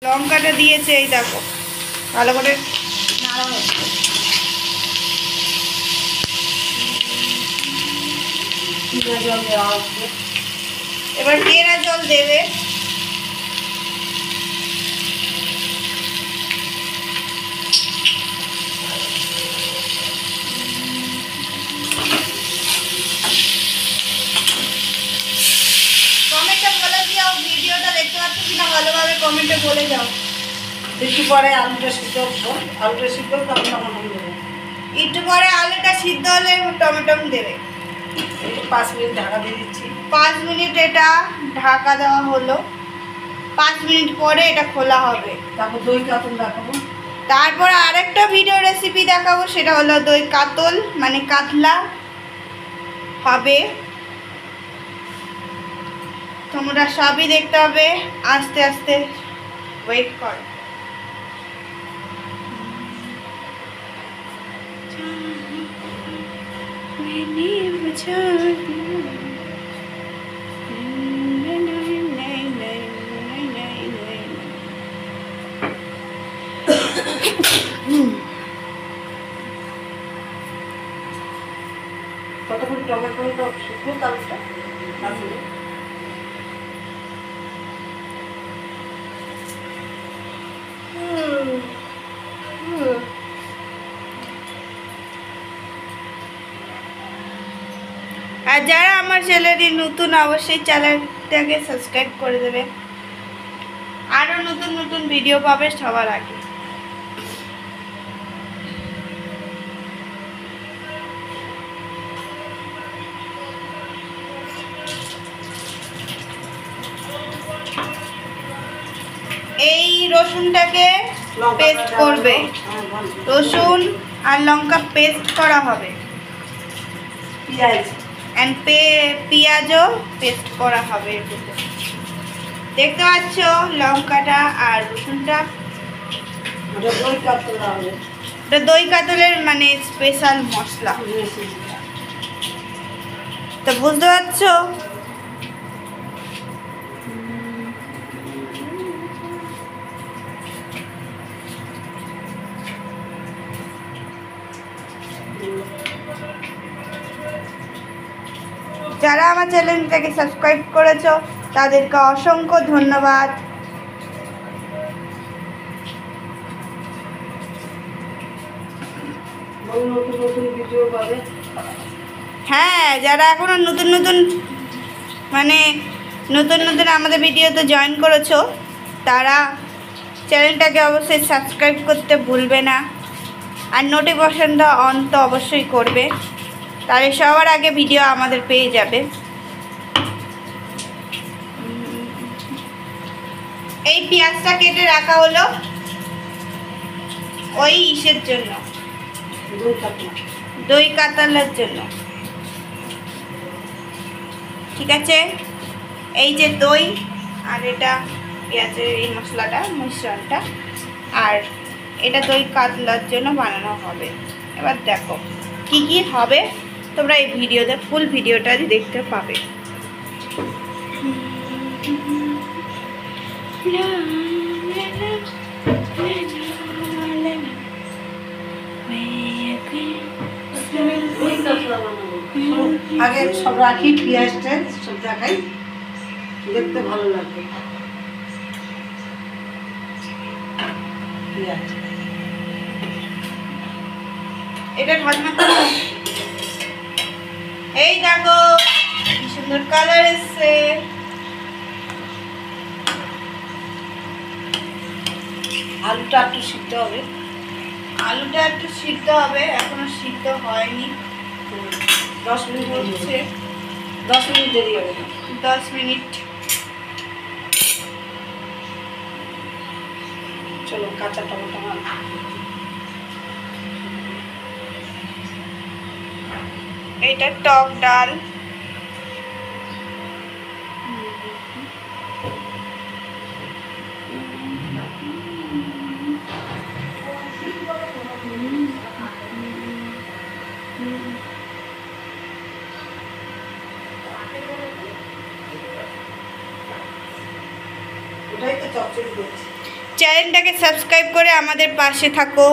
লঙ্কাটা দিয়েছে, এই দেখো ভালো করে নাড়া হচ্ছে। এবার কেনা জল দেবে। কমেন্টে বলে দিও ভিডিওটা দেখতে পাচ্ছ কিনা, ভালোভাবে কমেন্টে বলে যাও। একটু পরে আলুটা সিদ্ধ হোক, আলুটা সিদ্ধ হোক, তখন টমেটো দেবো। একটু পরে আলুটা সিদ্ধ হলে টমেটো দেবে। 5 মিনিট ঢাকা দিয়ে দিচ্ছি। 5 মিনিট এটা ঢাকা দেওয়া হলো। 5 মিনিট পরে এটা খোলা হবে। তারপর দই কাতল দেখাবো। তারপর আরেকটা ভিডিও রেসিপি দেখাবো, সেটা হলো দই কাতল মানে কাতলা হবে। তোমরা সবই দেখতে হবে, আস্তে আস্তে ওয়েট কর। কতক্ষণ টমেটোটা শুকনো আলুটা নামিয়ে আর যারা আমার চ্যানেলটি নতুন অবশ্যই চ্যানেলটাকে সাবস্ক্রাইব করে দেবে, আরও নতুন নতুন ভিডিও পাবে সবার আগে। এই রসুনটাকে পেস্ট করবে, রসুন আর লঙ্কা পেস্ট করা হবে, পেঁয়াজ অ্যান্ড পেঁয়াজও পেস্ট করা হবে। দেখতে পাচ্ছ লঙ্কাটা আর রসুনটা। ওটা দই কাতল হবে, এটা দই কাতলের মানে স্পেশাল মশলা। তো বুঝতে পারছো? যারা আমার চ্যানেলটাকে সাবস্ক্রাইব করেছো তাদেরকে অসংখ্য ধন্যবাদ। নতুন নতুন ভিডিও পাবে। হ্যাঁ, যারা এখনো নতুন নতুন মানে নতুন নতুন আমাদের ভিডিওতে জয়েন করেছো তারা চ্যানেলটাকে অবশ্যই সাবস্ক্রাইব করতে ভুলবে না, আর নোটিফিকেশনটা অন তো অবশ্যই করবে, তাহলে সবার আগে ভিডিও আমাদের পেয়ে যাবে। এই পেঁয়াজটা কেটে রাখা হলো ওই ইসের জন্য, দই কাতলার জন্য। ঠিক আছে, এই যে দই আর এটা পেঁয়াজের এই মশলাটা মিশ্রণটা, আর এটা দই কাতলার জন্য বানানো হবে। এবার দেখো কি কি হবে, তোমরা এই ভিডিওতে ফুল ভিডিওটা দেখতে পাবে। আগে সব রাখি, পেঁয়াজটা সব দেখাই, দেখতে ভালো লাগবে। পেঁয়াজ এটা ঢাকনা করো। এই দেখো কি সুন্দর কালার এসছে। আলুটা একটু সিদ্ধ হবে, আলুটা একটু সিদ্ধ হবে, এখনো সিদ্ধ হয়নি। 10 মিনিট হচ্ছে 10 মিনিট দেরি হবে। 10 মিনিট। চলো কাঁচা টমেটো এইটা টক ডাল, ওটাই তো চচ্চড়ি করছি। চ্যানেলটাকে সাবস্ক্রাইব করে আমাদের পাশে থাকো,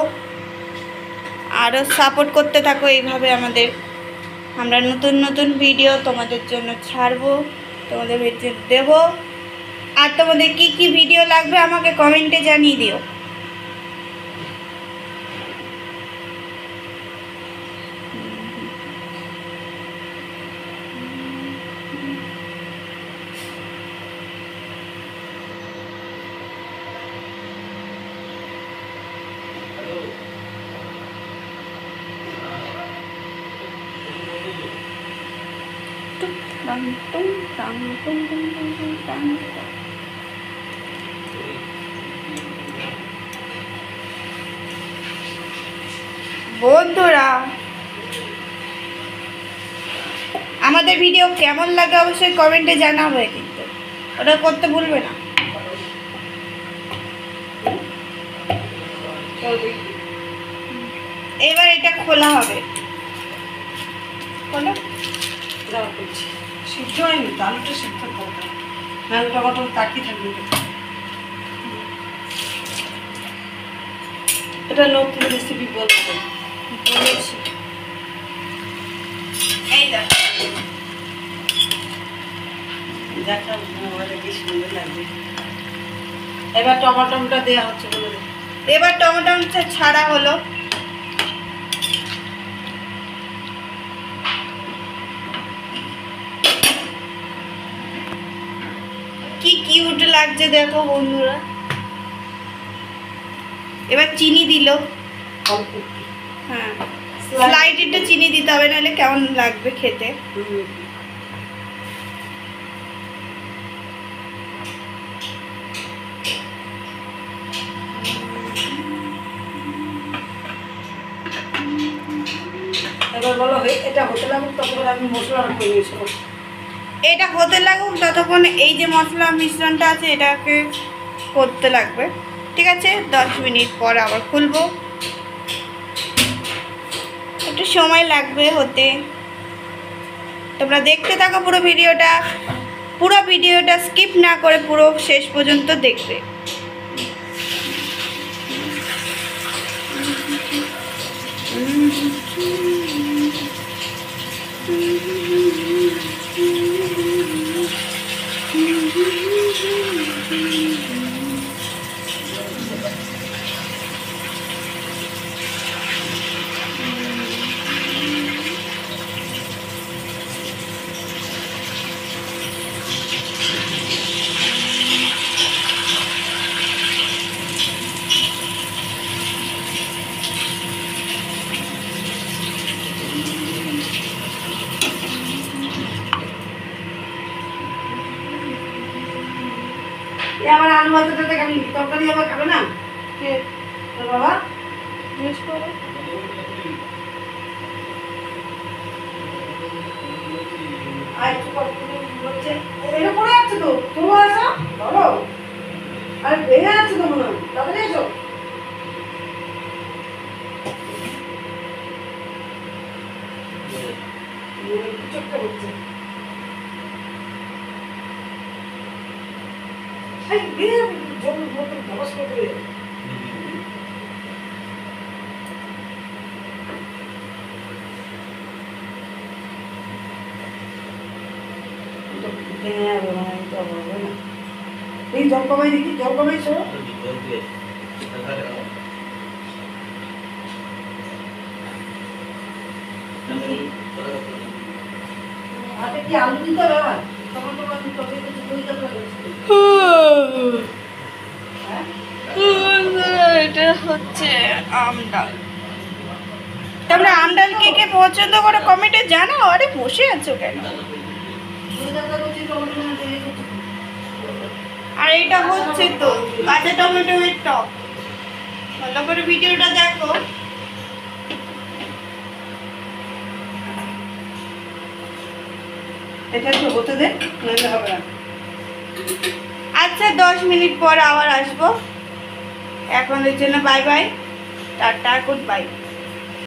আরও সাপোর্ট করতে থাকো এইভাবে আমাদের। আমরা নতুন নতুন ভিডিও তোমাদের জন্য ছাড়বো, তোমাদের ভিডিও দেবো। আর তোমাদের কি কি ভিডিও লাগবে আমাকে কমেন্টে জানিয়ে দিও। বন্ধুরা, আমাদের ভিডিও কেমন লাগে অবশ্যই কমেন্টে জানাবে, কিন্তু ওটা করতে ভুলবে না। এবার এটা খোলা হবে। খোলো। সিদ্ধ হয়নি, আলুটা সিদ্ধ করতে নাহলে টমাটো তাকিয়ে থাকবে। এটা নতুন রেসিপি বলতে বলেছি। এই দেখো, দেখা মোবাইলে কি সুন্দর লাগবে। এবার টমাটোটা দেওয়া হচ্ছে বলে দে। এবার টমেটোটা ছাড়া হলো। কি কিউট লাগছে দেখো বন্ধুরা। এবার চিনি দিল। অল্প হ্যাঁ, স্লাইড একটু চিনি দিতে হবে, নাহলে কেমন লাগবে খেতে। এবার বলো এটা হতে লাগুক, তখন আমি মশলাটা করে নিয়েছিলাম। এটা হতে লাগুক ততক্ষণ এই যে মশলা মিশ্রণটা আছে এটাকে করতে লাগবে। ঠিক আছে, 10 মিনিট পর আবার খুলবো। একটু সময় লাগবে হতে। তোমরা দেখতে থাকো পুরো ভিডিওটা স্কিপ না করে পুরো শেষ পর্যন্ত দেখবে। আমার আলু ভাতটা খাবি, তরকারি আবার খাবে না কে তোর বাবা? জিজ্ঞেস করো। আর হচ্ছে এটা পড়ে যাচ্ছে তো, তোমরা আসো ধরো। আরে ভেঙে যাচ্ছে তো মনে হয়, তাড়াতাড়ি এসো। চোখটা হচ্ছে জল বোতল ধস করে এই জল কমাই দেখি, জল কমাই সরো। হাতে কি আলু দিতে হবে আবার? টমেটো বা তরকারি কিছু দিতে হবে? এটা হচ্ছে আম ডাল। তোমরা আম ডাল কে কে পছন্দ করো কমেন্টে জানাও। আরে বসে আছো কেন? আর এটা হচ্ছে তো কাঁচা টমেটো এর টক। ভালো করে ভিডিওটা দেখো। এটা একটু হতে দে, নাহলে হবে না। আচ্ছা, 10 মিনিট পর আবার আসবো। এখনের জন্য bye bye, tata, good bye.